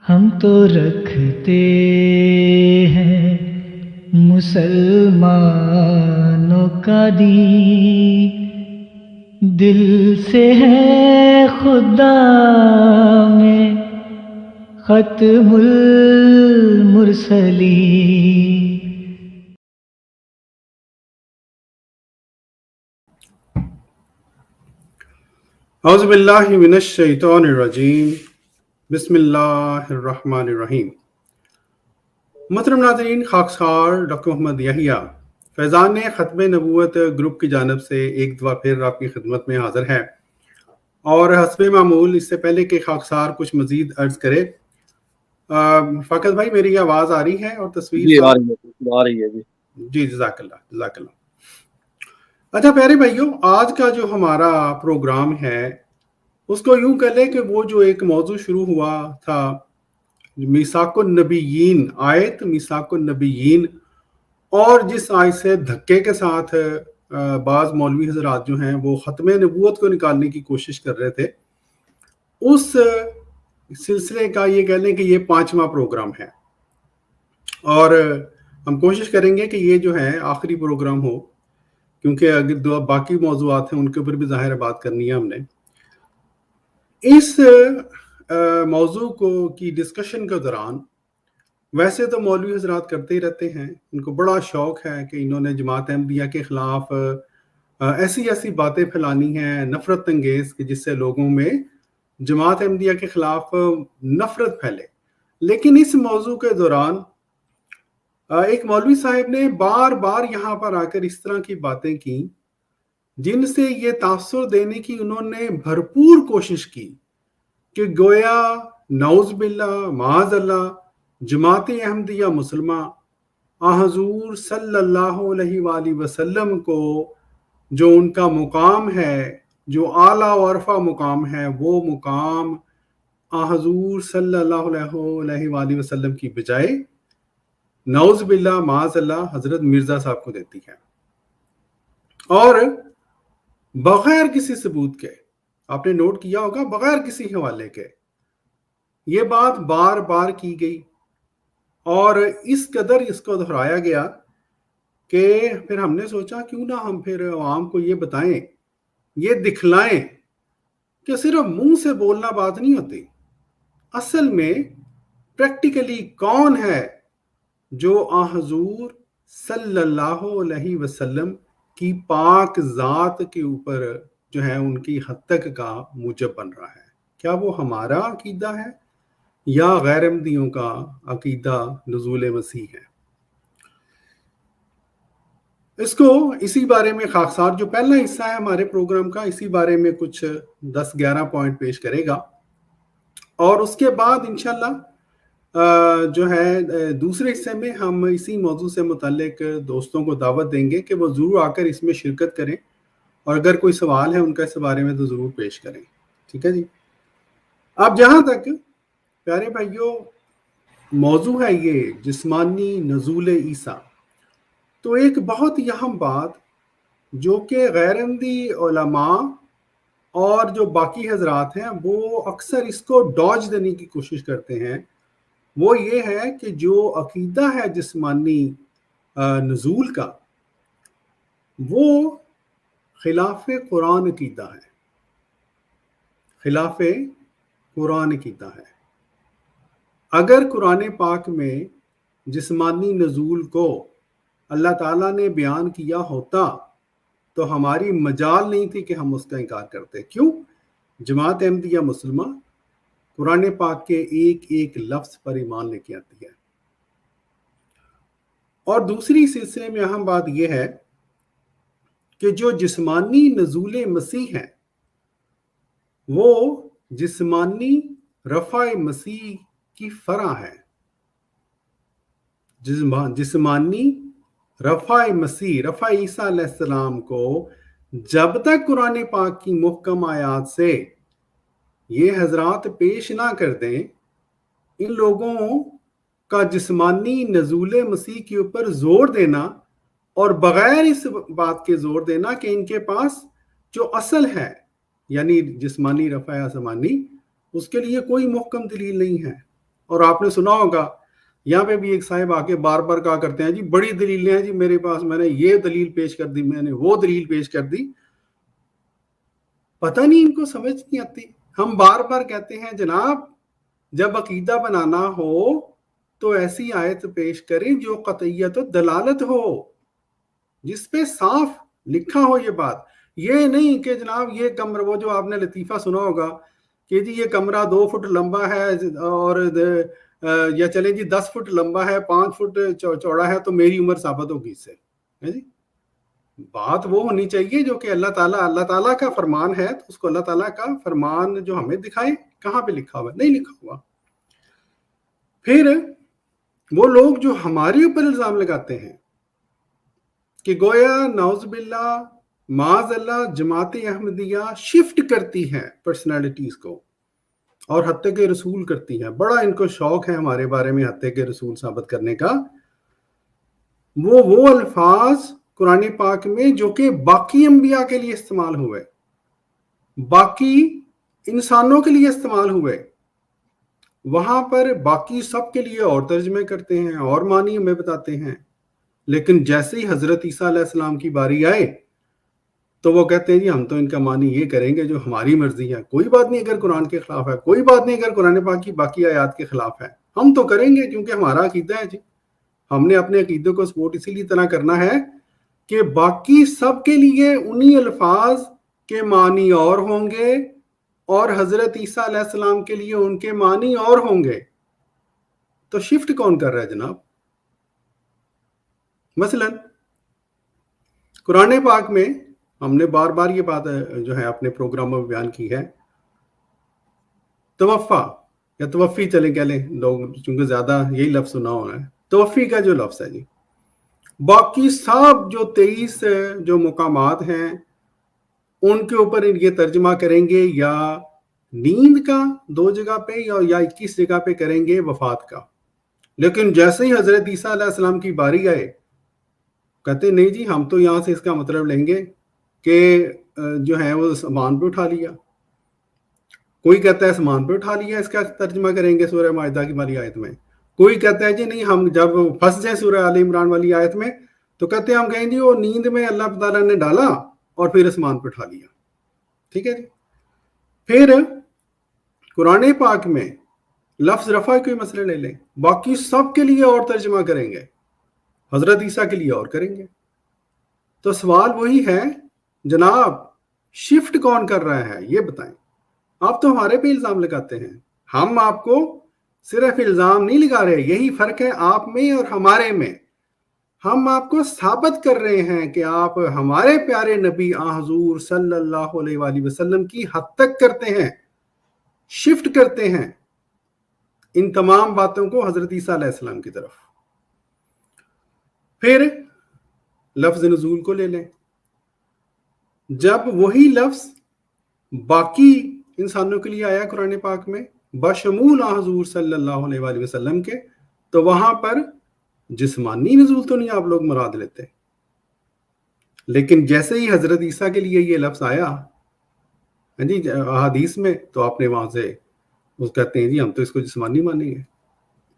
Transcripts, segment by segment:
ہم تو رکھتے ہیں مسلمانوں کا دین، دل سے ہے خدا میں ختم المرسلین۔ اعوذ باللہ من الشیطان الرجیم، بسم اللہ الرحمن الرحیم۔ محترم ناظرین، خاکسار ڈاکٹر محمد یحییٰ فیضان ختم نبوت گروپ کی جانب سے ایک دفعہ پھر آپ کی خدمت میں حاضر ہے، اور حسب معمول اس سے پہلے کہ خاکسار کچھ مزید عرض کرے، فاقد بھائی میری آواز آ رہی ہے اور تصویر جی آ رہی ہے جی، جزاک اللہ جزاک اللہ۔ اچھا پیارے بھائیوں، آج کا جو ہمارا پروگرام ہے اس کو یوں کر لیں کہ وہ جو ایک موضوع شروع ہوا تھا میثاق النبیین، آیت میثاق النبیین، اور جس آیت سے دھکے کے ساتھ بعض مولوی حضرات جو ہیں وہ ختم نبوت کو نکالنے کی کوشش کر رہے تھے، اس سلسلے کا یہ کہہ لیں کہ یہ 5واں پروگرام ہے، اور ہم کوشش کریں گے کہ یہ جو ہے آخری پروگرام ہو، کیونکہ اگر دو باقی موضوعات ہیں ان کے اوپر بھی ظاہر بات کرنی ہے ہم نے۔ اس موضوع کی ڈسکشن کے دوران ویسے تو مولوی حضرات کرتے ہی رہتے ہیں، ان کو بڑا شوق ہے کہ انہوں نے جماعت احمدیہ کے خلاف ایسی باتیں پھیلانی ہیں نفرت انگیز کہ جس سے لوگوں میں جماعت احمدیہ کے خلاف نفرت پھیلے۔ لیکن اس موضوع کے دوران ایک مولوی صاحب نے بار بار یہاں پر آ کر اس طرح کی باتیں کی جن سے یہ تاثر دینے کی انہوں نے بھرپور کوشش کی کہ گویا نعوذ باللہ معاذ اللہ جماعت احمدیہ مسلمہ حضور صلی اللہ علیہ وآلہ وسلم کو جو ان کا مقام ہے، جو اعلیٰ و عرفہ مقام ہے، وہ مقام حضور صلی اللہ علیہ وآلہ وسلم کی بجائے نعوذ باللہ معاذ اللہ حضرت مرزا صاحب کو دیتی ہے، اور بغیر کسی ثبوت کے، آپ نے نوٹ کیا ہوگا، بغیر کسی حوالے کے یہ بات بار بار کی گئی، اور اس قدر اس کو دہرایا گیا کہ پھر ہم نے سوچا کیوں نہ ہم پھر عوام کو یہ بتائیں، یہ دکھلائیں کہ صرف منہ سے بولنا بات نہیں ہوتی، اصل میں پریکٹیکلی کون ہے جو حضور صلی اللہ علیہ وسلم کی پاک ذات کے اوپر جو ہے ان کی حد تک کا موجب بن رہا ہے۔ کیا وہ ہمارا عقیدہ ہے یا غیر احمدیوں کا عقیدہ نزول مسیح ہے؟ اس کو اسی بارے میں خاکسار جو پہلا حصہ ہے ہمارے پروگرام کا، اسی بارے میں کچھ 10-11 پوائنٹ پیش کرے گا، اور اس کے بعد انشاءاللہ جو ہے دوسرے حصے میں ہم اسی موضوع سے متعلق دوستوں کو دعوت دیں گے کہ وہ ضرور آ کر اس میں شرکت کریں، اور اگر کوئی سوال ہے ان کا اس بارے میں تو ضرور پیش کریں۔ ٹھیک ہے جی؟ اب جہاں تک پیارے بھائیوں موضوع ہے یہ جسمانی نزول عیسیٰ، تو ایک بہت اہم بات جو کہ غیر احمدی علماء اور جو باقی حضرات ہیں وہ اکثر اس کو ڈاج دینے کی کوشش کرتے ہیں، وہ یہ ہے کہ جو عقیدہ ہے جسمانی نزول کا وہ خلاف قرآن عقیدہ ہے، خلاف قرآن عقیدہ ہے۔ اگر قرآن پاک میں جسمانی نزول کو اللہ تعالیٰ نے بیان کیا ہوتا تو ہماری مجال نہیں تھی کہ ہم اس کا انکار کرتے۔ کیوں؟ جماعت احمدیہ مسلمہ قرآن پاک کے ایک ایک لفظ پر ایمان لے کے آتی ہے۔ اور دوسری سلسلے میں اہم بات یہ ہے کہ جو جسمانی نزول مسیح ہے وہ جسمانی رفع مسیح کی فرع ہے۔ جسمانی رفع مسیح، رفع عیسیٰ علیہ السلام کو جب تک قرآن پاک کی محکم آیات سے یہ حضرات پیش نہ کر دیں، ان لوگوں کا جسمانی نزول مسیح کے اوپر زور دینا اور بغیر اس بات کے زور دینا کہ ان کے پاس جو اصل ہے یعنی جسمانی رفع آسمانی، اس کے لیے کوئی محکم دلیل نہیں ہے، اور آپ نے سنا ہوگا یہاں پہ بھی ایک صاحب آ کے بار بار کہا کرتے ہیں جی بڑی دلیلیں ہیں جی میرے پاس، میں نے یہ دلیل پیش کر دی، میں نے وہ دلیل پیش کر دی. پتہ نہیں ان کو سمجھ نہیں آتی. ہم بار بار کہتے ہیں جناب جب عقیدہ بنانا ہو تو ایسی آیت پیش کریں جو قطعیت و دلالت ہو، جس پہ صاف لکھا ہو یہ بات. یہ نہیں کہ جناب یہ کمرہ، وہ جو آپ نے لطیفہ سنا ہوگا کہ جی یہ کمرہ 2 فٹ لمبا ہے اور یا چلیں جی 10 فٹ لمبا ہے 5 فٹ چوڑا ہے تو میری عمر ثابت ہوگی اس سے. جی بات وہ ہونی چاہیے جو کہ اللہ تعالیٰ کا فرمان ہے تو اس کو اللہ تعالیٰ کا فرمان جو ہمیں دکھائے کہاں پہ لکھا ہوا، نہیں لکھا ہوا. پھر وہ لوگ جو ہمارے اوپر الزام لگاتے ہیں کہ گویا نعوذ باللہ معاذ اللہ جماعت احمدیہ شفٹ کرتی ہے پرسنالٹیز کو اور حتیٰ کہ رسول کرتی ہے. بڑا ان کو شوق ہے ہمارے بارے میں حتیٰ کہ رسول ثابت کرنے کا. وہ الفاظ قرآن پاک میں جو کہ باقی انبیاء کے لیے استعمال ہوئے، باقی انسانوں کے لیے استعمال ہوئے، وہاں پر باقی سب کے لیے اور ترجمے کرتے ہیں اور معنی ہمیں بتاتے ہیں. لیکن جیسے ہی حضرت عیسیٰ علیہ السلام کی باری آئے تو وہ کہتے ہیں جی ہم تو ان کا معنی یہ کریں گے جو ہماری مرضی ہے. کوئی بات نہیں اگر قرآن کے خلاف ہے، کوئی بات نہیں اگر قرآن پاک کی باقی آیات کے خلاف ہے، ہم تو کریں گے کیونکہ ہمارا عقیدہ ہے. جی ہم نے اپنے عقیدے کو سپورٹ اسی لیے طرح کرنا ہے کہ باقی سب کے لیے انہی الفاظ کے معنی اور ہوں گے اور حضرت عیسیٰ علیہ السلام کے لیے ان کے معنی اور ہوں گے. تو شفٹ کون کر رہا ہے جناب؟ مثلا قرآن پاک میں ہم نے بار بار یہ بات جو ہے اپنے پروگرام میں بیان کی ہے، توفع یا توفی چلیں کہہ لیں لوگ، چونکہ زیادہ یہی لفظ سنا ہونا ہے. توفی کا جو لفظ ہے جی، باقی سب جو 23 جو مقامات ہیں ان کے اوپر یہ ترجمہ کریں گے یا نیند کا 2 جگہ پہ یا 21 جگہ پہ کریں گے وفات کا. لیکن جیسے ہی حضرت عیسیٰ علیہ السلام کی باری آئے کہتے نہیں جی ہم تو یہاں سے اس کا مطلب لیں گے کہ جو ہے وہ سامان پہ اٹھا لیا. کوئی کہتا ہے سامان پہ اٹھا لیا، اس کا ترجمہ کریں گے سورہ مائدہ کی والی آیت میں. کوئی کہتا ہے جی نہیں ہم جب پھنس جائیں سورہ آل عمران والی آیت میں تو کہتے ہیں ہم کہیں جی وہ نیند میں اللہ تعالیٰ نے ڈالا اور پھر آسمان پہ اٹھا لیا. ٹھیک ہے جی. پھر قرآن پاک میں لفظ رفع کوئی مسئلہ لے لیں، باقی سب کے لیے اور ترجمہ کریں گے، حضرت عیسیٰ کے لیے اور کریں گے. تو سوال وہی ہے جناب شفٹ کون کر رہا ہے یہ بتائیں. آپ تو ہمارے پہ الزام لگاتے ہیں، ہم آپ کو صرف الزام نہیں لگا رہے. یہی فرق ہے آپ میں اور ہمارے میں. ہم آپ کو ثابت کر رہے ہیں کہ آپ ہمارے پیارے نبی حضور صلی اللہ علیہ وآلہ وسلم کی حد تک کرتے ہیں، شفٹ کرتے ہیں ان تمام باتوں کو حضرت عیسیٰ علیہ السلام کی طرف. پھر لفظ نزول کو لے لیں. جب وہی لفظ باقی انسانوں کے لیے آیا قرآن پاک میں بشمول حضور صلی اللہ علیہ وآلہ وسلم کے، تو وہاں پر جسمانی نزول تو نہیں آپ لوگ مراد لیتے. لیکن جیسے ہی حضرت عیسیٰ کے لیے یہ لفظ آیا جی احادیث میں تو آپ نے وہاں سے کہتے ہیں جی ہم تو اس کو جسمانی مانیں گے.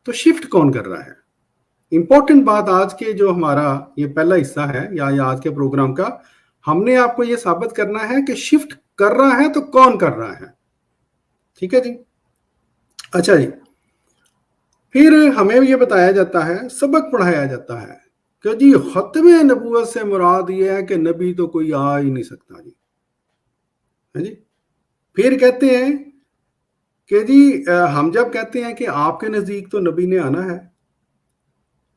تو شفٹ کون کر رہا ہے؟ امپورٹنٹ بات آج کے جو ہمارا یہ پہلا حصہ ہے یا آج کے پروگرام کا، ہم نے آپ کو یہ ثابت کرنا ہے کہ شفٹ کر رہا ہے تو کون کر رہا ہے. ٹھیک ہے جی. اچھا جی، پھر ہمیں یہ بتایا جاتا ہے، سبق پڑھایا جاتا ہے کہ جی ختم نبوت سے مراد یہ ہے کہ نبی تو کوئی آ ہی نہیں سکتا. جی پھر کہتے ہیں کہ جی ہم جب کہتے ہیں کہ آپ کے نزدیک تو نبی نے آنا ہے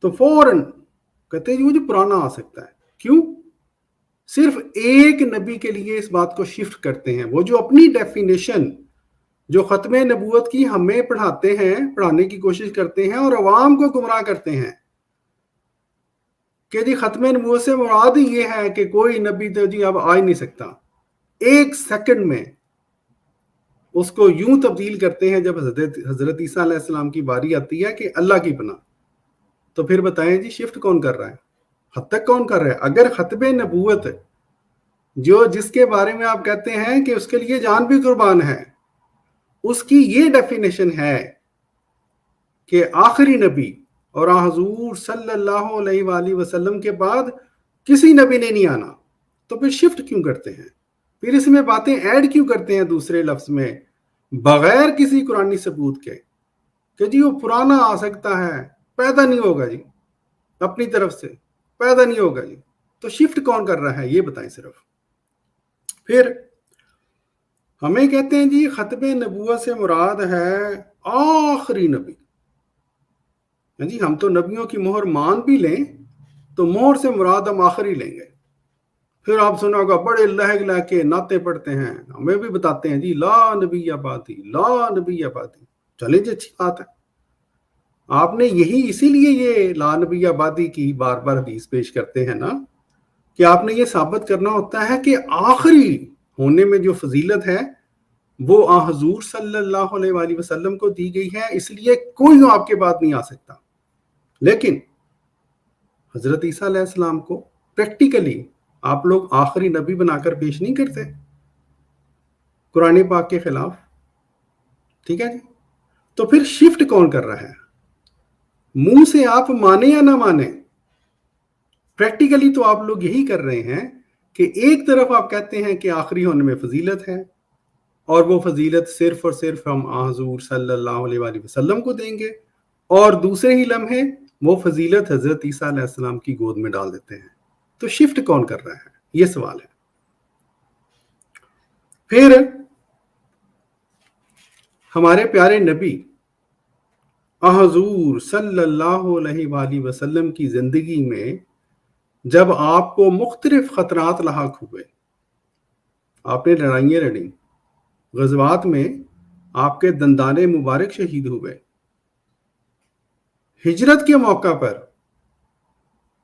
تو فوراً کہتے ہیں جی وہ جو پرانا آ سکتا ہے. کیوں؟ صرف ایک نبی کے لیے اس بات کو شفٹ کرتے ہیں. وہ جو اپنی ڈیفینیشن جو ختم نبوت کی ہمیں پڑھاتے ہیں، پڑھانے کی کوشش کرتے ہیں اور عوام کو گمراہ کرتے ہیں کہ جی ختم نبوت سے مراد یہ ہے کہ کوئی نبی تو جی اب آ ہی نہیں سکتا. 1 سیکنڈ میں اس کو یوں تبدیل کرتے ہیں جب حضرت عیسیٰ علیہ السلام کی باری آتی ہے کہ اللہ کی پناہ. تو پھر بتائیں جی شفٹ کون کر رہا ہے؟ حد تک کون کر رہا ہے؟ اگر ختم نبوت جس کے بارے میں آپ کہتے ہیں کہ اس کے لیے جان بھی قربان ہے، اس کی یہ ڈیفینیشن ہے کہ آخری نبی اور حضور صلی اللہ علیہ وآلہ وسلم کے بعد کسی نبی نے نہیں آنا، تو پھر شفٹ کیوں کرتے ہیں؟ پھر اس میں باتیں ایڈ کیوں کرتے ہیں دوسرے لفظ میں بغیر کسی قرآنی ثبوت کے کہ جی وہ پرانا آ سکتا ہے، پیدا نہیں ہوگا جی، اپنی طرف سے پیدا نہیں ہوگا جی؟ تو شفٹ کون کر رہا ہے یہ بتائیں صرف۔ پھر ہمیں کہتے ہیں جی ختم نبوت سے مراد ہے آخری نبی۔ جی ہم تو نبیوں کی مہر مان بھی لیں تو مہر سے مراد ہم آخری لیں گے۔ پھر آپ سنا ہوگا بڑے لہج لہ کے نعتیں پڑھتے ہیں، ہمیں بھی بتاتے ہیں جی لا نبی آبادی، لا نبی آبادی۔ چلیں جی اچھی بات ہے، آپ نے یہی اسی لیے یہ لا نبی آبادی کی بار بار حدیث پیش کرتے ہیں نا، کہ آپ نے یہ ثابت کرنا ہوتا ہے کہ آخری ہونے میں جو فضیلت ہے وہ حضور صلی اللہ علیہ وآلہ وسلم کو دی گئی ہے، اس لیے کوئی آپ کے بعد نہیں آ سکتا۔ لیکن حضرت عیسیٰ علیہ السلام کو پریکٹیکلی آپ لوگ آخری نبی بنا کر پیش نہیں کرتے قرآن پاک کے خلاف، ٹھیک ہے جی؟ تو پھر شفٹ کون کر رہا ہے؟ منہ سے آپ مانے یا نہ مانے، پریکٹیکلی تو آپ لوگ یہی کر رہے ہیں کہ ایک طرف آپ کہتے ہیں کہ آخری ہونے میں فضیلت ہے، اور وہ فضیلت صرف اور صرف ہم حضور صلی اللہ علیہ وآلہ وسلم کو دیں گے، اور دوسرے ہی لمحے وہ فضیلت حضرت عیسیٰ علیہ السلام کی گود میں ڈال دیتے ہیں۔ تو شفٹ کون کر رہا ہے یہ سوال ہے۔ پھر ہمارے پیارے نبی حضور صلی اللہ علیہ وآلہ وسلم کی زندگی میں جب آپ کو مختلف خطرات لاحق ہوئے، آپ نے لڑائیاں لڑیں، غزوات میں آپ کے دندان مبارک شہید ہوئے، ہجرت کے موقع پر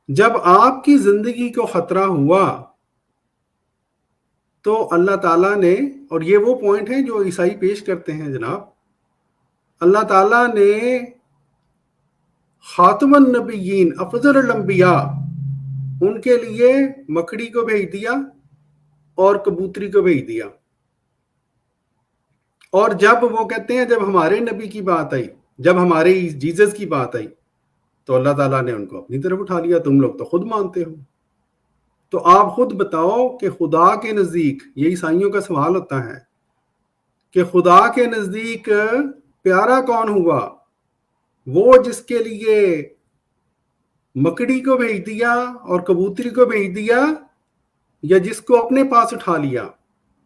جب آپ کی زندگی کو خطرہ ہوا تو اللہ تعالیٰ نے، اور یہ وہ پوائنٹ ہیں جو عیسائی پیش کرتے ہیں جناب، اللہ تعالیٰ نے خاتم النبیین افضل الانبیاء ان کے لیے مکڑی کو بھیج دیا اور کبوتری کو بھیج دیا، اور جب وہ کہتے ہیں جب ہمارے نبی کی بات آئی، جب ہمارے جیزس کی بات آئی تو اللہ تعالیٰ نے ان کو اپنی طرف اٹھا لیا۔ تم لوگ تو خود مانتے ہو، تو آپ خود بتاؤ کہ خدا کے نزدیک، یہ عیسائیوں کا سوال ہوتا ہے کہ خدا کے نزدیک پیارا کون ہوا، وہ جس کے لیے مکڑی کو بھیج دیا اور کبوتری کو بھیج دیا، یا جس کو اپنے پاس اٹھا لیا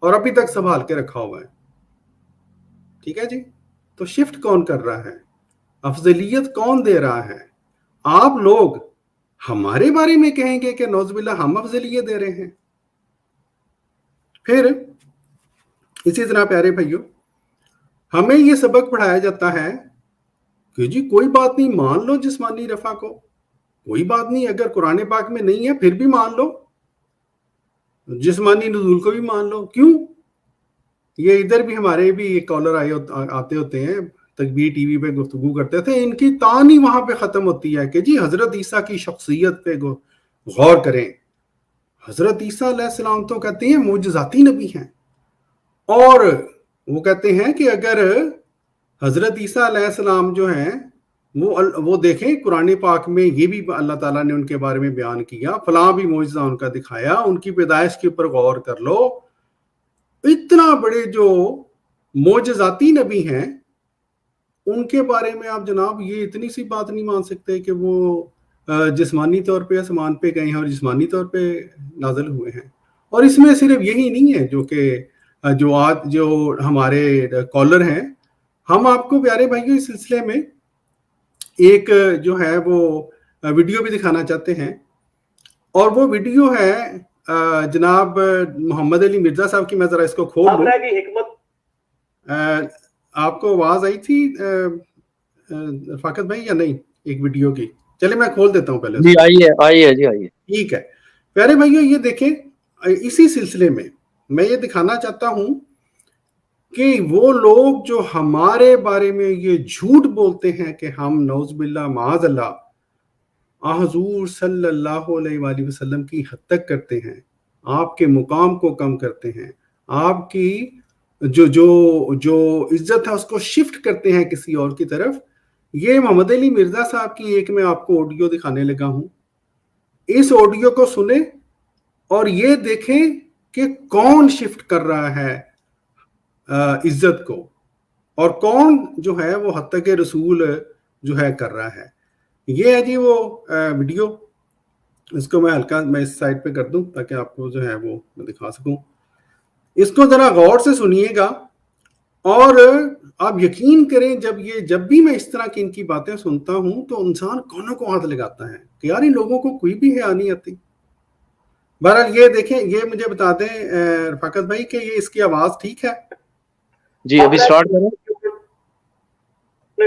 اور ابھی تک سنبھال کے رکھا ہوا ہے؟ ٹھیک ہے جی؟ تو شفٹ کون کر رہا ہے؟ افضلیت کون دے رہا ہے؟ آپ لوگ ہمارے بارے میں کہیں گے کہ نعوذ باللہ ہم افضلیت دے رہے ہیں۔ پھر اسی طرح پیارے بھائیوں ہمیں یہ سبق پڑھایا جاتا ہے کہ جی کوئی بات نہیں، مان لو جسمانی رفع کو، کوئی بات نہیں، اگر قرآن پاک میں نہیں ہے پھر بھی مان لو، جسمانی نزول کو بھی مان لو۔ کیوں؟ یہ ادھر بھی ہمارے بھی ایک کالر آتے ہوتے ہیں، تکبیر ٹی وی پہ گفتگو کرتے تھے، ان کی تانی وہاں پہ ختم ہوتی ہے کہ جی حضرت عیسیٰ کی شخصیت پہ غور کریں۔ حضرت عیسیٰ علیہ السلام تو کہتے ہیں معجزاتی نبی ہیں، اور وہ کہتے ہیں کہ اگر حضرت عیسیٰ علیہ السلام جو ہیں وہ دیکھیں قرآن پاک میں یہ بھی اللہ تعالیٰ نے ان کے بارے میں بیان کیا، فلاں بھی معجزہ ان کا دکھایا، ان کی پیدائش کے اوپر غور کر لو۔ اتنا بڑے جو معجزاتی نبی ہیں ان کے بارے میں آپ جناب یہ اتنی سی بات نہیں مان سکتے کہ وہ جسمانی طور پہ آسمان پہ گئے ہیں اور جسمانی طور پہ نازل ہوئے ہیں۔ اور اس میں صرف یہی نہیں ہے جو کہ جو آج جو ہمارے کالر ہیں، ہم آپ کو پیارے بھائیوں اس سلسلے میں ایک جو ہے وہ ویڈیو بھی دکھانا چاہتے ہیں، اور وہ ویڈیو ہے جناب محمد علی مرزا صاحب کی۔ میں ذرا اس کو کھول لوں۔ کی حکمت آپ کو آواز آئی تھی فاقد بھائی یا نہیں ایک ویڈیو کی؟ چلے میں کھول دیتا ہوں پہلے۔ جی آئیے جی آئیے۔ ٹھیک ہے پیارے بھائیوں، یہ دیکھیں اسی سلسلے میں یہ دکھانا چاہتا ہوں کہ وہ لوگ جو ہمارے بارے میں یہ جھوٹ بولتے ہیں کہ ہم نعوذ باللہ معاذ اللہ حضور صلی اللہ علیہ وآلہ وسلم کی حد تک کرتے ہیں، آپ کے مقام کو کم کرتے ہیں، آپ کی جو عزت ہے اس کو شفٹ کرتے ہیں کسی اور کی طرف، یہ محمد علی مرزا صاحب کی ایک میں آپ کو آڈیو دکھانے لگا ہوں. اس آڈیو کو سنیں اور یہ دیکھیں کہ کون شفٹ کر رہا ہے عزت کو اور کون جو ہے وہ حتیٰ کہ رسول جو ہے کر رہا ہے. یہ ہے جی وہ ویڈیو. اس کو میں ہلکا میں اس سائڈ پہ کر دوں تاکہ آپ کو جو ہے وہ میں دکھا سکوں. اس کو ذرا غور سے سنیے گا اور آپ یقین کریں جب بھی میں اس طرح کی ان کی باتیں سنتا ہوں تو انسان کانوں کو ہاتھ لگاتا ہے کہ یار ان لوگوں کو کوئی بھی حیا نہیں آتی. بہرحال یہ دیکھیں, یہ مجھے بتا دیں رفاقت بھائی کہ یہ اس کی آواز ٹھیک ہے؟ جی ابھی سٹارٹ کریں.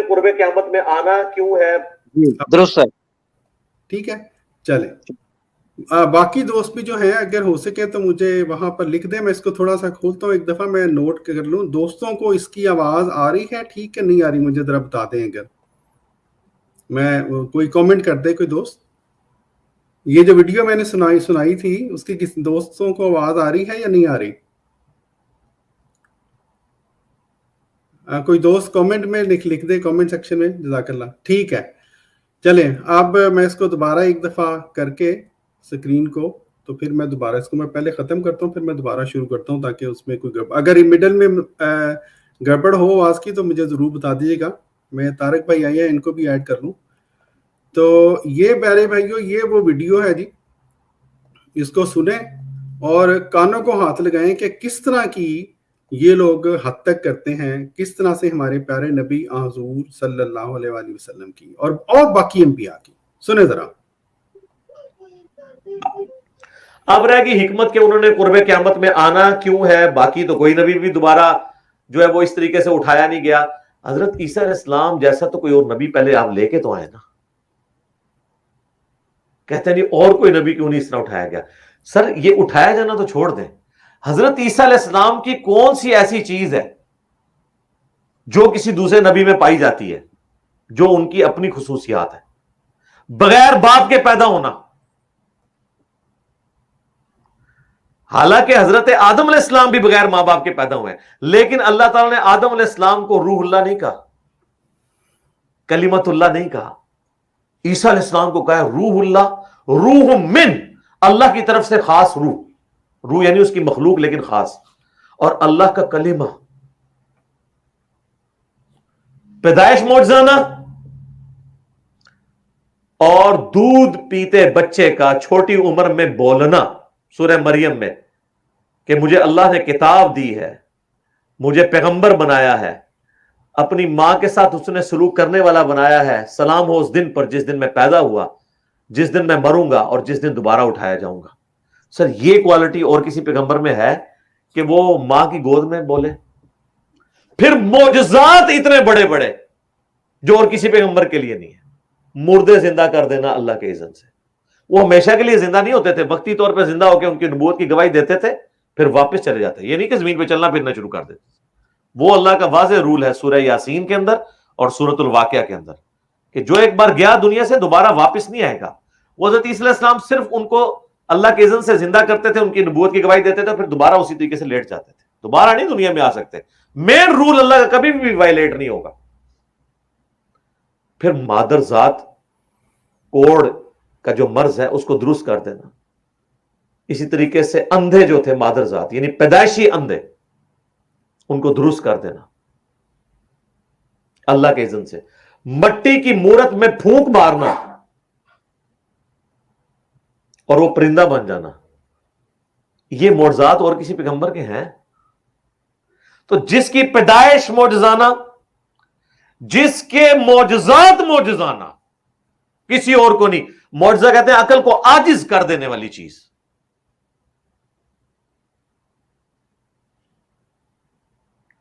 قرب قیامت میں آنا کیوں ہے؟ جی درست ہے, ٹھیک ہے. چلیں باقی دوست بھی جو ہیں اگر ہو سکے تو مجھے وہاں پر لکھ دیں. میں اس کو تھوڑا سا کھولتا ہوں, ایک دفعہ میں نوٹ کر لوں. دوستوں کو اس کی آواز آ رہی ہے ٹھیک ہے نہیں آ رہی مجھے ذرا بتا دیں. اگر میں کوئی کامنٹ کر دے کوئی دوست. یہ جو ویڈیو میں نے سنائی تھی اس کی کس دوستوں کو آواز آ رہی ہے یا نہیں آ رہی؟ کوئی دوست کامنٹ میں لکھ دے کامنٹ سیکشن میں. جزاک اللہ. ٹھیک ہے چلیں اب میں اس کو دوبارہ ایک دفعہ کر کے سکرین کو تو پھر میں دوبارہ اس کو میں پہلے ختم کرتا ہوں پھر میں دوبارہ شروع کرتا ہوں تاکہ اس میں کوئی اگر مڈل میں گڑبڑ ہو آواز کی تو مجھے ضرور بتا دیجیے گا. میں طارق بھائی آئے ہیں ان کو بھی ایڈ کر لوں. تو یہ پیارے بھائیو یہ وہ ویڈیو ہے جی, اس کو سنیں اور کانوں کو ہاتھ لگائیں کہ کس طرح کی یہ لوگ حد تک کرتے ہیں, کس طرح سے ہمارے پیارے نبی حضور صلی اللہ علیہ وآلہ وسلم کی اور باقی انبیاء کی. سنیں ذرا. اب رہے گی حکمت کہ انہوں نے قرب قیامت میں آنا کیوں ہے, باقی تو کوئی نبی بھی دوبارہ جو ہے وہ اس طریقے سے اٹھایا نہیں گیا. حضرت عیسیٰ علیہ السلام جیسا تو کوئی اور نبی پہلے آپ لے کے تو آئے نا. کہتے ہیں نہیں اور کوئی نبی کیوں نہیں اس طرح اٹھایا گیا. سر یہ اٹھایا جانا تو چھوڑ دیں, حضرت عیسیٰ علیہ السلام کی کون سی ایسی چیز ہے جو کسی دوسرے نبی میں پائی جاتی ہے جو ان کی اپنی خصوصیات ہے؟ بغیر باپ کے پیدا ہونا. حالانکہ حضرت آدم علیہ السلام بھی بغیر ماں باپ کے پیدا ہوئے ہیں, لیکن اللہ تعالیٰ نے آدم علیہ السلام کو روح اللہ نہیں کہا, کلمت اللہ نہیں کہا. عیسیٰ علیہ السلام کو کہا روح اللہ, روح من, اللہ کی طرف سے خاص روح. روح یعنی اس کی مخلوق لیکن خاص, اور اللہ کا کلمہ. پیدائش معجزانہ اور دودھ پیتے بچے کا چھوٹی عمر میں بولنا سورہ مریم میں کہ مجھے اللہ نے کتاب دی ہے, مجھے پیغمبر بنایا ہے, اپنی ماں کے ساتھ اس نے سلوک کرنے والا بنایا ہے, سلام ہو اس دن پر جس دن میں پیدا ہوا, جس دن میں مروں گا اور جس دن دوبارہ اٹھایا جاؤں گا. سر یہ کوالٹی اور کسی پیغمبر میں ہے کہ وہ ماں کی گود میں بولے؟ پھر معجزات اتنے بڑے بڑے جو اور کسی پیغمبر کے لیے نہیں ہے. مردے زندہ کر دینا اللہ کے اذن سے. وہ ہمیشہ کے لیے زندہ نہیں ہوتے تھے, وقتی طور پہ زندہ ہو کے ان کی نبوت کی گواہی دیتے تھے پھر واپس چلے جاتے. یہ نہیں کہ زمین پہ چلنا پھرنا شروع کر دیتے. وہ اللہ کا واضح رول ہے سورہ یاسین کے اندر اور سورۃ الواقعہ کے اندر کہ جو ایک بار گیا دنیا سے دوبارہ واپس نہیں آئے گا. وہ حضرت عیسیٰ علیہ السلام صرف ان کو اللہ کے اذن سے زندہ کرتے تھے, ان کی نبوت کی گواہی دیتے تھے, پھر دوبارہ اسی طریقے سے لیٹ جاتے تھے. دوبارہ نہیں دنیا میں آ سکتے. مین رول اللہ کا کبھی بھی وائلیٹ نہیں ہوگا. پھر مادر ذات کوڑ کا جو مرض ہے اس کو درست کر دینا. اسی طریقے سے اندھے جو تھے مادر ذات یعنی پیدائشی اندھے, ان کو درست کر دینا اللہ کے اذن سے. مٹی کی مورت میں پھونک مارنا اور وہ پرندہ بن جانا, یہ معجزات اور کسی پیغمبر کے ہیں؟ تو جس کی پیدائش معجزانہ, جس کے معجزات معجزانہ, کسی اور کو نہیں. معجزہ کہتے ہیں عقل کو عاجز کر دینے والی چیز.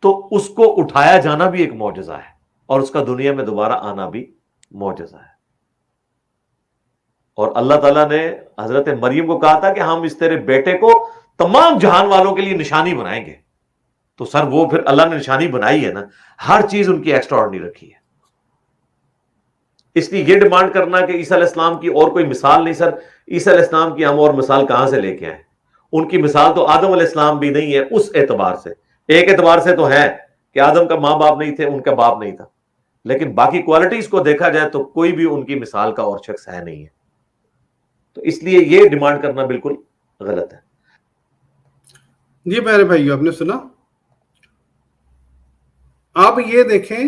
تو اس کو اٹھایا جانا بھی ایک معجزہ ہے اور اس کا دنیا میں دوبارہ آنا بھی معجزہ ہے. اور اللہ تعالیٰ نے حضرت مریم کو کہا تھا کہ ہم اس تیرے بیٹے کو تمام جہان والوں کے لیے نشانی بنائیں گے. تو سر وہ پھر اللہ نے نشانی بنائی ہے نا, ہر چیز ان کی ایکسٹرا آرڈنری رکھی ہے. اس لیے یہ ڈیمانڈ کرنا کہ عیسیٰ علیہ السلام کی اور کوئی مثال نہیں. سر عیسیٰ علیہ السلام کی ہم اور مثال کہاں سے لے کے آئے؟ ان کی مثال تو آدم علیہ السلام بھی نہیں ہے اس اعتبار سے. ایک اعتبار سے تو ہے کہ آدم کا ماں باپ نہیں تھے, ان کا باپ نہیں تھا, لیکن باقی کوالٹیز کو دیکھا جائے تو کوئی بھی ان کی مثال کا اور شخص ہے نہیں ہے. تو اس لیے یہ ڈیمانڈ کرنا بالکل غلط ہے. جی میرے بھائیو، آپ نے سنا. آپ یہ دیکھیں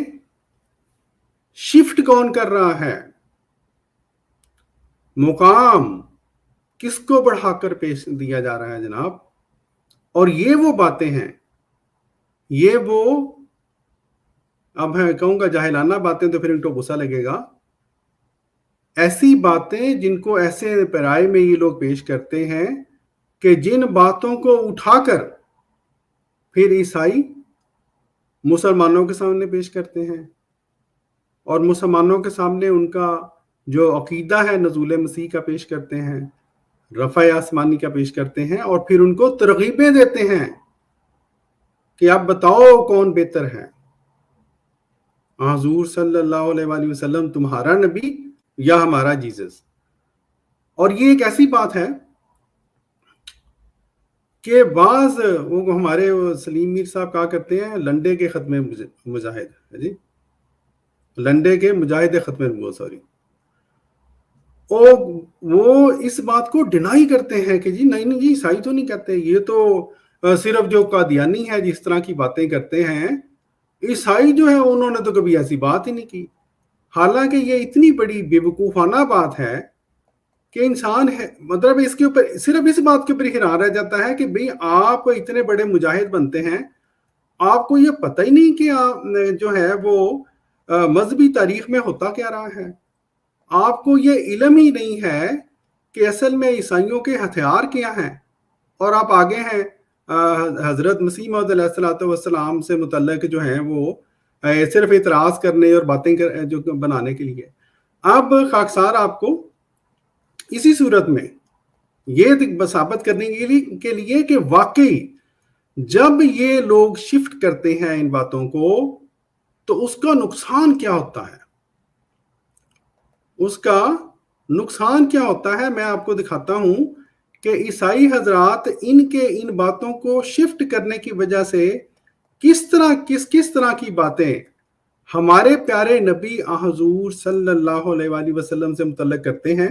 شفٹ کون کر رہا ہے، مقام کس کو بڑھا کر پیش دیا جا رہا ہے جناب. اور یہ وہ باتیں ہیں، یہ وہ، اب میں کہوں گا جاہلانہ باتیں تو پھر ان کو غصہ لگے گا، ایسی باتیں جن کو ایسے پیرائے میں یہ لوگ پیش کرتے ہیں کہ جن باتوں کو اٹھا کر پھر عیسائی مسلمانوں کے سامنے پیش کرتے ہیں، اور مسلمانوں کے سامنے ان کا جو عقیدہ ہے نزول مسیح کا پیش کرتے ہیں، رفع آسمانی کا پیش کرتے ہیں، اور پھر ان کو ترغیبیں دیتے ہیں کہ آپ بتاؤ کون بہتر ہے، حضور صلی اللہ علیہ وآلہ وسلم تمہارا نبی یا ہمارا جیزس. اور یہ ایک ایسی بات ہے کہ بعض وہ ہمارے سلیم میر صاحب کہا کرتے ہیں لنڈے کے ختم مجاہد، جی لنڈے کے مجاہد ختم نبوت، سوری، وہ اس بات کو ڈینائی کرتے ہیں کہ جی نہیں جی عیسائی تو نہیں کہتے، یہ تو صرف جو قادیانی ہے جس طرح کی باتیں کرتے ہیں، عیسائی جو ہے انہوں نے تو کبھی ایسی بات ہی نہیں کی. حالانکہ یہ اتنی بڑی بے وقوفانہ بات ہے کہ انسان ہے، مطلب اس کے اوپر صرف اس بات کے اوپر حیران رہ جاتا ہے کہ بھئی آپ اتنے بڑے مجاہد بنتے ہیں، آپ کو یہ پتہ ہی نہیں کہ آپ جو ہے وہ مذہبی تاریخ میں ہوتا کیا رہا ہے. آپ کو یہ علم ہی نہیں ہے کہ اصل میں عیسائیوں کے ہتھیار کیا ہیں، اور آپ آگے ہیں حضرت مسیح موعود علیہ الصلوۃ والسلام سے متعلق جو ہیں وہ صرف اعتراض کرنے اور باتیں جو بنانے کے لیے. اب خاکسار آپ کو اسی صورت میں یہ ثابت کرنے کے لیے کہ واقعی جب یہ لوگ شفٹ کرتے ہیں ان باتوں کو تو اس کا نقصان کیا ہوتا ہے، اس کا نقصان کیا ہوتا ہے میں آپ کو دکھاتا ہوں کہ عیسائی حضرات ان باتوں کو شفٹ کرنے کی وجہ سے کس طرح کی باتیں ہمارے پیارے نبی حضور صلی اللہ علیہ وآلہ وسلم سے متعلق کرتے ہیں،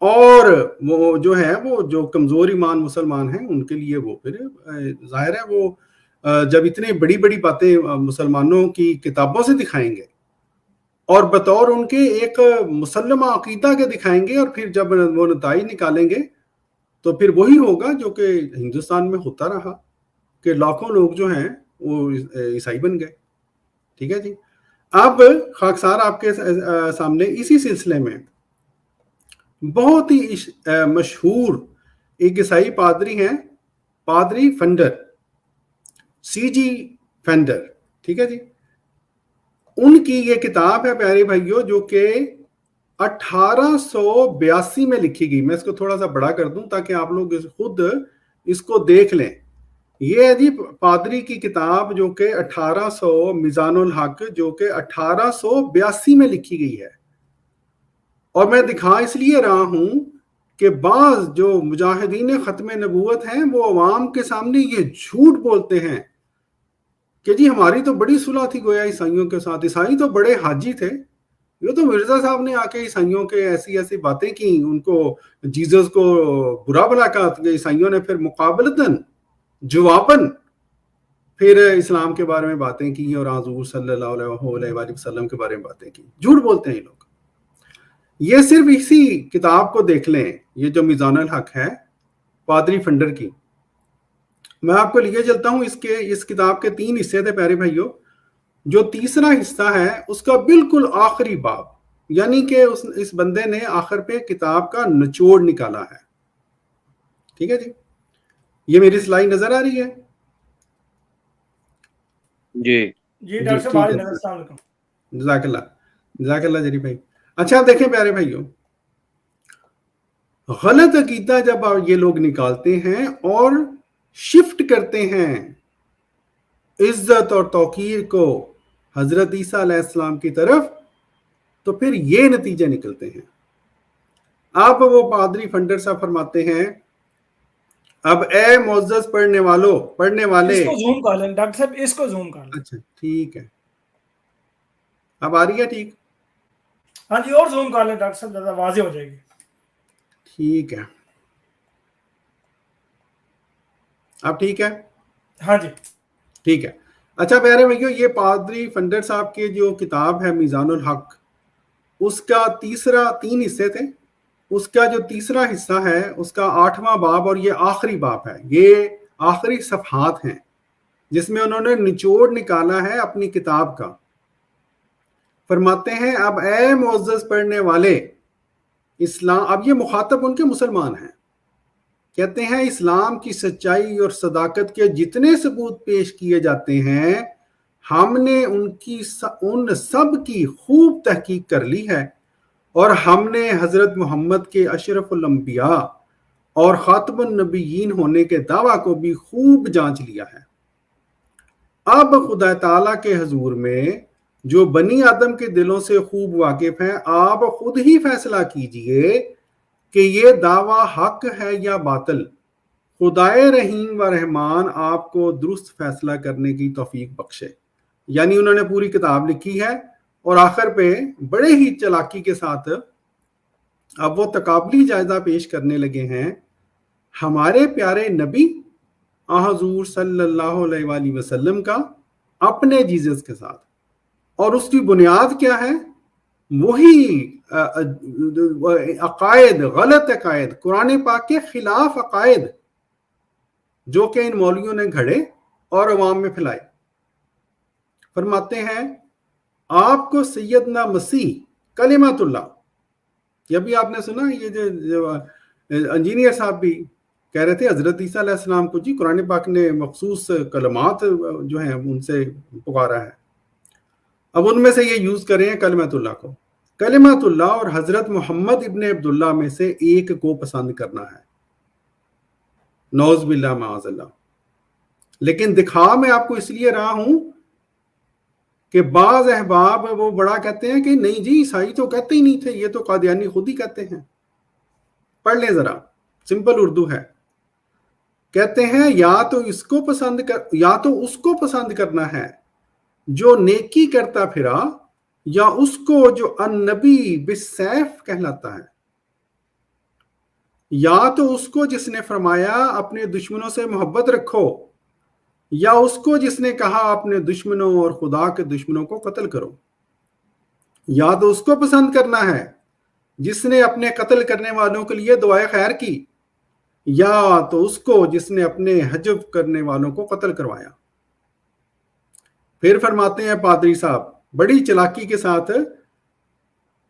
اور وہ جو ہے وہ جو کمزور ایمان مسلمان ہیں ان کے لیے وہ پھر ظاہر ہے وہ جب اتنے بڑی بڑی باتیں مسلمانوں کی کتابوں سے دکھائیں گے اور بطور ان کے ایک مسلمہ عقیدہ کے دکھائیں گے، اور پھر جب وہ نتائج نکالیں گے تو پھر وہی ہوگا جو کہ ہندوستان میں ہوتا رہا کہ لاکھوں لوگ جو ہیں وہ عیسائی بن گئے. ٹھیک ہے جی. اب خاکسار آپ کے سامنے اسی سلسلے میں بہت ہی مشہور ایک عیسائی پادری ہیں، پادری فنڈر، سی جی فینڈر. ٹھیک ہے جی. ان کی یہ کتاب ہے پیارے بھائیوں جو کہ 1882 میں لکھی گئی. میں اس کو تھوڑا سا بڑا کر دوں تاکہ آپ لوگ خود اس کو دیکھ لیں. یہ ہے جی پادری کی کتاب جو کہ 1800 میزان الحق جو کہ 1882 میں لکھی گئی ہے. اور میں دکھا اس لیے رہا ہوں کہ بعض جو مجاہدین ختم نبوت ہیں وہ عوام کے سامنے یہ جھوٹ بولتے ہیں کہ جی ہماری تو بڑی صلح تھی گویا عیسائیوں کے ساتھ، عیسائی تو بڑے حاجی تھے، یہ تو مرزا صاحب نے آ کے عیسائیوں کے ایسی باتیں کی، ان کو جیزس کو برا بھلا کہا کہ عیسائیوں نے پھر مقابلتاً جواباً پھر اسلام کے بارے میں باتیں کی اور حضور صلی اللہ علیہ وآلہ وسلم کے بارے میں باتیں کی. جھوٹ بولتے ہیں یہ لوگ. یہ صرف اسی کتاب کو دیکھ لیں، یہ جو میزان الحق ہے پادری فنڈر کی. میں آپ کو لیے چلتا ہوں اس کتاب کے 3 حصے تھے پیارے بھائیوں. جو تیسرا حصہ ہے اس کا بالکل آخری باب، یعنی کہ اس بندے نے آخر پہ کتاب کا نچوڑ نکالا ہے. ٹھیک ہے جی. یہ میری سلائی نظر آ رہی ہے؟ جی ڈاکٹر صاحب السلام علیکم. جزاک اللہ جری بھائی. اچھا آپ دیکھیں پیارے بھائیوں، غلط عقیدہ جب یہ لوگ نکالتے ہیں اور شفٹ کرتے ہیں عزت اور توقیر کو حضرت عیسیٰ علیہ السلام کی طرف، تو پھر یہ نتیجے نکلتے ہیں. اب وہ پادری فنڈر صاحب فرماتے ہیں، اب اے معزز پڑھنے والے اس کو زوم کر لیں ڈاکٹر صاحب، اس کو زوم کر لیں. اچھا ٹھیک ہے. اب آ رہی ہے ٹھیک؟ ہاں جی اور زوم کر لیں ڈاکٹر صاحب, زیادہ واضح ہو جائے گی. ٹھیک ہے, اب ٹھیک ہے؟ ہاں جی ٹھیک ہے. اچھا پیارے بھائیو, یہ پادری فنڈر صاحب کی جو کتاب ہے میزان الحق, اس کا 3 حصے تھے. اس کا جو تیسرا حصہ ہے اس کا 8واں باب, اور یہ آخری باب ہے, یہ آخری صفحات ہیں جس میں انہوں نے نچوڑ نکالا ہے اپنی کتاب کا. فرماتے ہیں, اب اے معزز پڑھنے والے اسلام, اب یہ مخاطب ان کے مسلمان ہیں, کہتے ہیں اسلام کی سچائی اور صداقت کے جتنے ثبوت پیش کیے جاتے ہیں ہم نے ان سب کی خوب تحقیق کر لی ہے, اور ہم نے حضرت محمد کے اشرف الانبیاء اور خاتم النبیین ہونے کے دعویٰ کو بھی خوب جانچ لیا ہے. اب خدا تعالیٰ کے حضور میں جو بنی آدم کے دلوں سے خوب واقف ہیں, آپ خود ہی فیصلہ کیجئے کہ یہ دعویٰ حق ہے یا باطل. خدائے رحیم و رحمان آپ کو درست فیصلہ کرنے کی توفیق بخشے. یعنی انہوں نے پوری کتاب لکھی ہے اور آخر پہ بڑے ہی چالاکی کے ساتھ اب وہ تقابلی جائزہ پیش کرنے لگے ہیں ہمارے پیارے نبی حضور صلی اللہ علیہ وآلہ وسلم کا اپنے جیزس کے ساتھ. اور اس کی بنیاد کیا ہے؟ وہی عقائد, غلط عقائد, قرآن پاک کے خلاف عقائد جو کہ ان مولویوں نے گھڑے اور عوام میں پھیلائے. فرماتے ہیں آپ کو سیدنا مسیح کلمۃ اللہ, یہ بھی آپ نے سنا, یہ جو انجینئر صاحب بھی کہہ رہے تھے حضرت عیسیٰ علیہ السلام کو جی قرآن پاک نے مخصوص کلمات جو ہیں ان سے پکارا ہے, اب ان میں سے یہ یوز کریں ہیں کلمۃ اللہ کو. کلمۃ اللہ اور حضرت محمد ابن عبداللہ میں سے ایک کو پسند کرنا ہے, نعوذ باللہ معاذ اللہ. لیکن دکھا میں آپ کو اس لیے رہا ہوں کہ بعض احباب وہ بڑا کہتے ہیں کہ نہیں جی عیسائی تو کہتے ہی نہیں تھے, یہ تو قادیانی خود ہی کہتے ہیں. پڑھ لیں ذرا, سمپل اردو ہے. کہتے ہیں یا تو اس کو پسند کرنا ہے جو نیکی کرتا پھرا, یا اس کو جو النبی بالسیف کہلاتا ہے, یا تو اس کو جس نے فرمایا اپنے دشمنوں سے محبت رکھو, یا اس کو جس نے کہا اپنے دشمنوں اور خدا کے دشمنوں کو قتل کرو. یا تو اس کو پسند کرنا ہے جس نے اپنے قتل کرنے والوں کے لیے دعائے خیر کی, یا تو اس کو جس نے اپنے حجب کرنے والوں کو قتل کروایا. پھر فرماتے ہیں پادری صاحب بڑی چلاکی کے ساتھ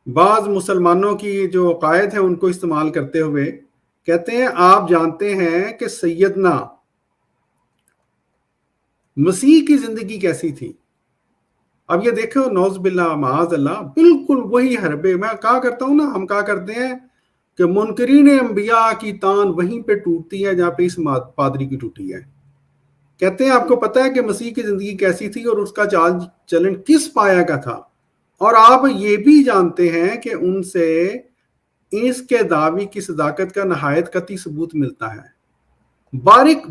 بعض مسلمانوں کی جو عقائد ہیں ان کو استعمال کرتے ہوئے, کہتے ہیں آپ جانتے ہیں کہ سیدنا مسیح کی زندگی کیسی تھی. اب یہ دیکھو نعوذ باللہ معاذ اللہ, بالکل وہی حربے. میں کہا کرتا ہوں نا, ہم کہا کرتے ہیں کہ منکرین انبیاء کی تان وہیں پہ ٹوٹتی ہے جہاں پہ اس پادری کی ٹوٹی ہے. کہتے ہیں آپ کو پتہ ہے کہ مسیح کی زندگی کیسی تھی اور اس کا چال چلن کس پایا کا تھا, اور آپ یہ بھی جانتے ہیں کہ ان سے اس کے دعوی کی صداقت کا نہایت قطعی ثبوت ملتا ہے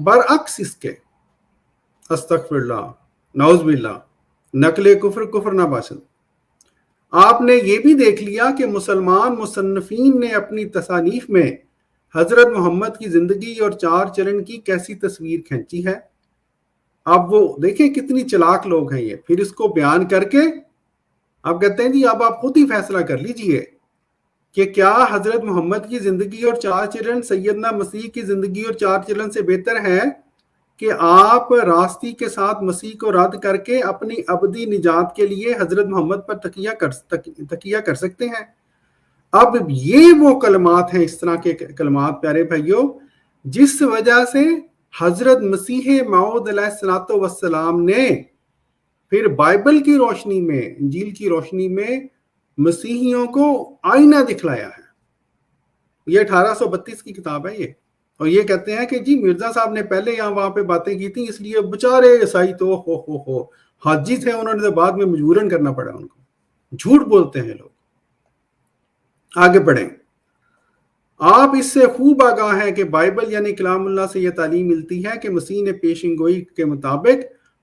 برعکس اس کے. استغفر اللہ, نعوذ باللہ, نقل کفر نہ باشد. آپ نے یہ بھی دیکھ لیا کہ مسلمان مصنفین نے اپنی تصانیف میں حضرت محمد کی زندگی اور چار چلن کی کیسی تصویر کھینچی ہے. اب وہ دیکھیں کتنی چلاک لوگ ہیں یہ. پھر اس کو بیان کر کے اب کہتے ہیں جی اب آپ خود ہی فیصلہ کر لیجئے کہ کیا حضرت محمد کی زندگی اور چار چلن سیدنا مسیح کی زندگی اور چار چلن سے بہتر ہے کہ آپ راستی کے ساتھ مسیح کو رد کر کے اپنی ابدی نجات کے لیے حضرت محمد پر تکیہ کر سکتے ہیں. اب یہ وہ کلمات ہیں, اس طرح کے کلمات پیارے بھائیوں, جس وجہ سے حضرت مسیح موعود علیہ الصلوۃ والسلام نے پھر بائبل کی روشنی میں, انجیل کی روشنی میں مسیحیوں کو آئینہ دکھلایا ہے. یہ 1832 کی کتاب ہے یہ, اور یہ کہتے ہیں کہ جی مرزا صاحب نے پہلے یہاں وہاں پہ باتیں کی تھیں, اس لیے بچارے عیسائی تو ہو حاجی تھے, انہوں نے تو بعد میں مجبوراً کرنا پڑا ان کو. جھوٹ بولتے ہیں لوگ. آگے بڑھیں. آپ اس سے خوب آگاہ ہیں کہ بائبل یعنی کلام اللہ سے یہ تعلیم ملتی ہے کہ مسیح نے پیشن گوئی کے مطابق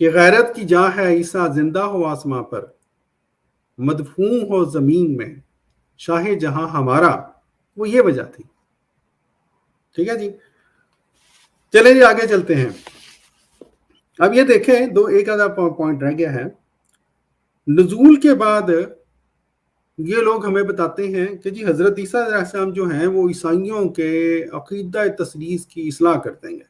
کہ غیرت کی جا ہے عیسیٰ زندہ ہو آسماں پر، مدفون ہو زمین میں شاہ جہاں ہمارا، وہ یہ وجہ تھی. ٹھیک ہے جی. چلیں جی آگے چلتے ہیں. اب یہ دیکھیں ایک آدھا پوائنٹ رہ گیا ہے. نزول کے بعد یہ لوگ ہمیں بتاتے ہیں کہ جی حضرت عیسیٰ علیہ السلام جو ہیں وہ عیسائیوں کے عقیدہ تثلیث کی اصلاح کر دیں گے.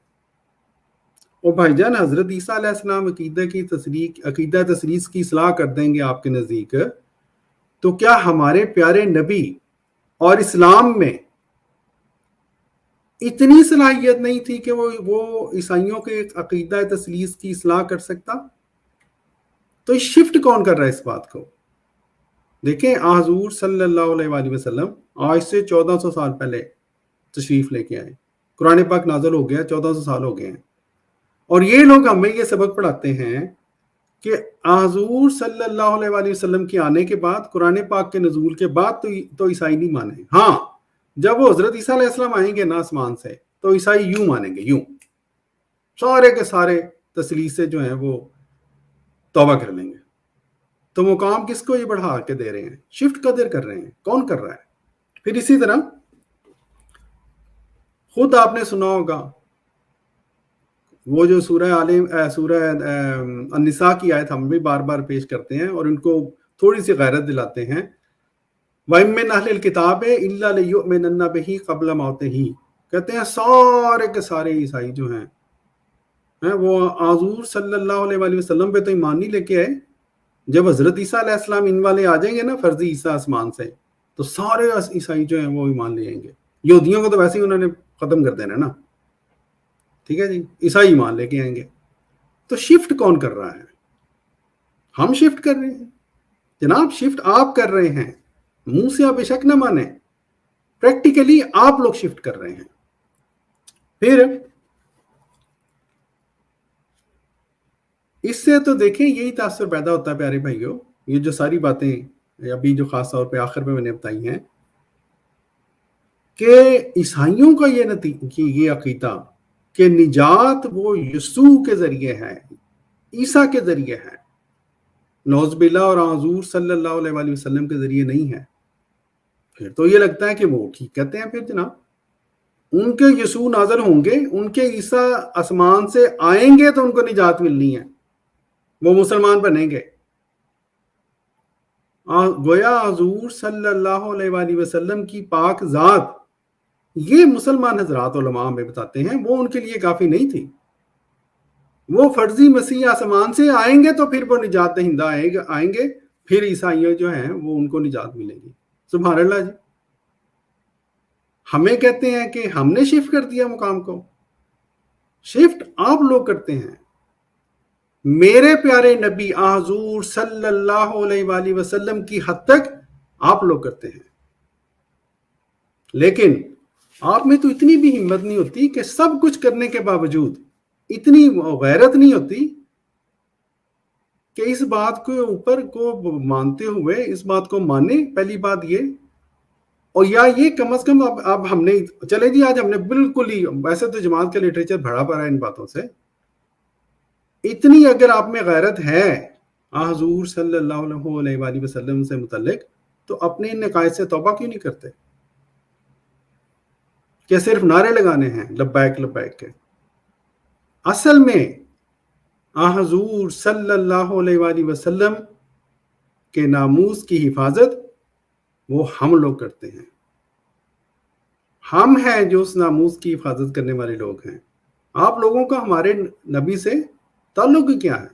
اور بھائی جان حضرت عیسیٰ علیہ السلام عقیدہ تثلیث کی اصلاح کر دیں گے آپ کے نزدیک، تو کیا ہمارے پیارے نبی اور اسلام میں اتنی صلاحیت نہیں تھی کہ وہ عیسائیوں کے عقیدہ تثلیث کی اصلاح کر سکتا؟ تو شفٹ کون کر رہا ہے اس بات کو؟ دیکھیں حضور صلی اللہ علیہ وآلہ وسلم آج سے 1400 سال پہلے تشریف لے کے آئے، قرآن پاک نازل ہو گیا، 1400 سال ہو گئے ہیں، اور یہ لوگ ہمیں یہ سبق پڑھاتے ہیں کہ حضور صلی اللہ علیہ وآلہ وسلم کے آنے کے بعد، قرآن پاک کے نزول کے بعد تو عیسائی نہیں مانے. ہاں جب وہ حضرت عیسیٰ علیہ السلام آئیں گے نا آسمان سے تو عیسائی یوں مانیں گے، یوں سارے کے سارے تثلیث سے جو ہیں وہ توبہ کر لیں گے. تو مقام کس کو یہ بڑھا کے دے رہے ہیں؟ شفٹ قدر کر رہے ہیں. کون کر رہا ہے؟ پھر اسی طرح خود آپ نے سنا ہوگا وہ جو سورہ النساء کی آیت ہم بھی بار بار پیش کرتے ہیں اور ان کو تھوڑی سی غیرت دلاتے ہیں. وَإِن مِّنْ أَهْلِ الْكِتَابِ إِلَّا لَيُؤْمِنَنَّ بِهِ قَبْلَ مَوْتِهِ، کہتے ہیں سارے کے سارے عیسائی جو ہیں وہ حضور صلی اللہ علیہ وآلہ وسلم پہ تو ایمان نہیں لے کے آئے. جب حضرت عیسیٰ علیہ السلام ان والے آ جائیں گے نا فرضی عیسیٰ آسمان سے، تو سارے عیسائی جو ہیں وہ ایمان لے آئیں گے. یہودیوں کو تو ویسے ہی انہوں نے ختم کر دینا نا. ٹھیک ہے جی، عیسائی ایمان لے کے آئیں گے. تو شفٹ کون کر رہا ہے؟ ہم شفٹ کر رہے ہیں جناب. شفٹ آپ کر رہے ہیں، منہ سے آپ بے شک نہ مانیں، پریکٹیکلی آپ لوگ شفٹ کر رہے ہیں. پھر اس سے تو دیکھیں یہی تاثر پیدا ہوتا ہے پیارے بھائیوں، یہ جو ساری باتیں ابھی جو خاص طور پہ آخر میں نے بتائی ہیں کہ عیسائیوں کا یہ عقیدہ کہ نجات وہ یسوع کے ذریعے ہے، عیسیٰ کے ذریعے ہے، نعوذ باللہ، اور حضور صلی اللہ علیہ وآلہ وسلم کے ذریعے نہیں ہے. پھر تو یہ لگتا ہے کہ وہ ٹھیک کہتے ہیں. پھر جناب ان کے یسوع نازل ہوں گے، ان کے عیسیٰ آسمان سے آئیں گے تو ان کو نجات ملنی ہے، وہ مسلمان بنیں گے. گویا حضور صلی اللہ علیہ وآلہ وسلم کی پاک ذات، یہ مسلمان حضرات علماء میں بتاتے ہیں، وہ ان کے لیے کافی نہیں تھی. وہ فرضی مسیح آسمان سے آئیں گے تو پھر وہ نجات دہندہ آئیں گے، پھر عیسائیوں جو ہیں وہ ان کو نجات ملے گی. سبحان اللہ جی. ہمیں کہتے ہیں کہ ہم نے شفٹ کر دیا مقام کو. شفٹ آپ لوگ کرتے ہیں. میرے پیارے نبی حضور صلی اللہ علیہ وآلہ وسلم کی حد تک آپ لوگ کرتے ہیں. لیکن آپ میں تو اتنی بھی ہمت نہیں ہوتی کہ سب کچھ کرنے کے باوجود، اتنی غیرت نہیں ہوتی کہ اس بات کو اوپر کو مانتے ہوئے اس بات کو مانے. پہلی بات یہ، اور یا یہ کم از کم اب ہم نے چلے جی آج ہم نے بالکل ہی، ویسے تو جماعت کا لٹریچر بھرا پڑا ہے ان باتوں سے، اتنی اگر آپ میں غیرت ہے حضور صلی اللہ علیہ وآلہ وسلم سے متعلق، تو اپنے ان نقائص سے توبہ کیوں نہیں کرتے کہ صرف نعرے لگانے ہیں لبیک لبیک کے؟ اصل میں حضور صلی اللہ علیہ وآلہ وسلم کے ناموس کی حفاظت وہ ہم لوگ کرتے ہیں. ہم ہیں جو اس ناموس کی حفاظت کرنے والے لوگ ہیں. آپ لوگوں کا ہمارے نبی سے تعلق کیا ہے؟